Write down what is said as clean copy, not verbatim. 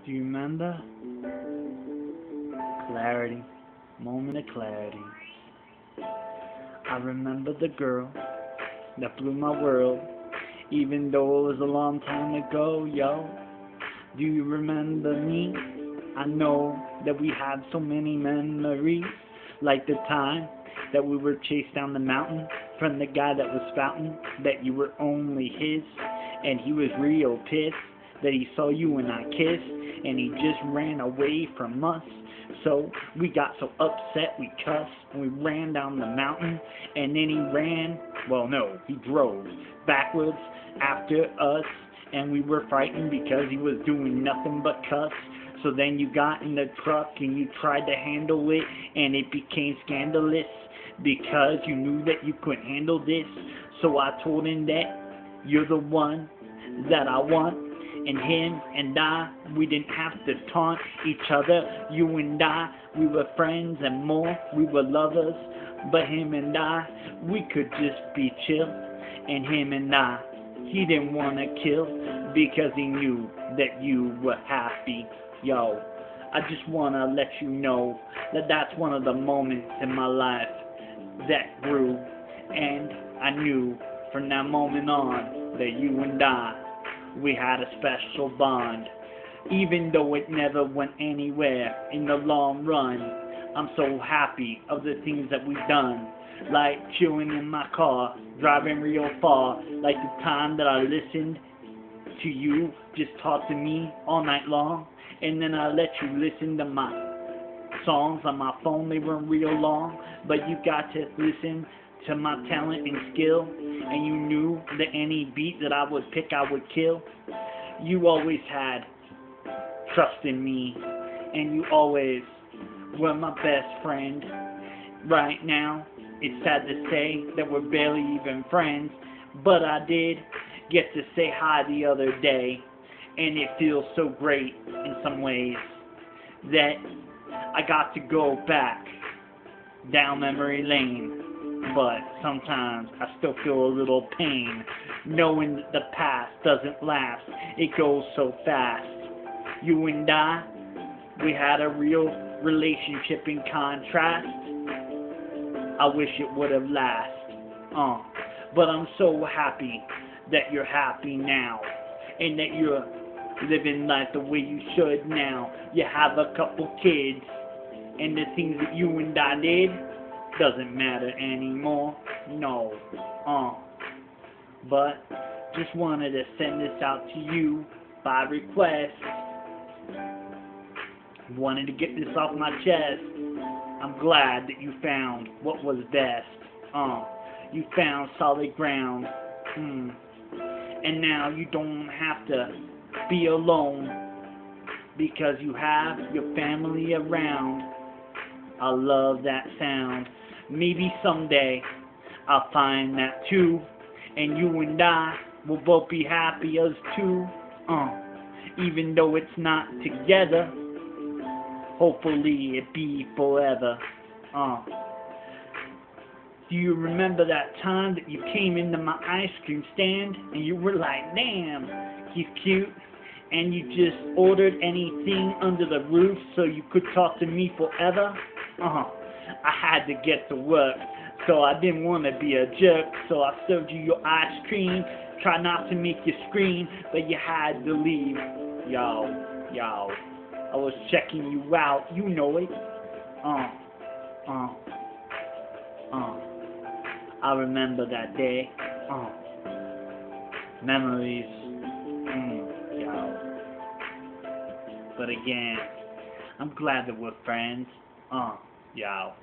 Do you remember? Clarity. Moment of clarity. I remember the girl that blew my world, even though it was a long time ago, yo. Do you remember me? I know that we had so many memories, like the time that we were chased down the mountain from the guy that was spouting that you were only his, and he was real pissed that he saw you and I kissed, and he just ran away from us. So we got so upset we cussed, and we ran down the mountain, and then he ran, well no, he drove backwards after us, and we were frightened because he was doing nothing but cuss. So then you got in the truck and you tried to handle it, and it became scandalous because you knew that you couldn't handle this. So I told him that you're the one that I want, and him and I, we didn't have to taunt each other. You and I, we were friends and more, we were lovers. But him and I, we could just be chill. And him and I, he didn't want to kill because he knew that you were happy. Yo, I just want to let you know that that's one of the moments in my life that grew. And I knew from that moment on that you and I, we had a special bond. Even though it never went anywhere in the long run, I'm so happy of the things that we've done. Like chilling in my car, driving real far, like the time that I listened to you just talk to me all night long, and then I let you listen to my songs on my phone. They weren't real long, but you got to listen to my talent and skill, and you knew that any beat that I would pick I would kill. You always had trust in me, and you always were my best friend. Right now, it's sad to say that we're barely even friends, but I did get to say hi the other day, and it feels so great in some ways that I got to go back down memory lane. But sometimes I still feel a little pain, knowing that the past doesn't last, it goes so fast. You and I, we had a real relationship in contrast. I wish it would have lasted. But I'm so happy that you're happy now, and that you're living life the way you should now. You have a couple kids, and the things that you and I did doesn't matter anymore, no. But just wanted to send this out to you by request. Wanted to get this off my chest. I'm glad that you found what was best. You found solid ground. And now you don't have to be alone because you have your family around. I love that sound. Maybe someday I'll find that too, and you and I will both be happy as two. Even though it's not together, hopefully it be forever. Do you remember that time that you came into my ice cream stand and you were like, damn, he's cute, and you just ordered anything under the roof so you could talk to me forever? I had to get to work, so I didn't want to be a jerk, so I served you your ice cream, try not to make you scream, but you had to leave. Yo, I was checking you out, you know it. I remember that day. Memories. Yo. But again, I'm glad that we're friends. Yo.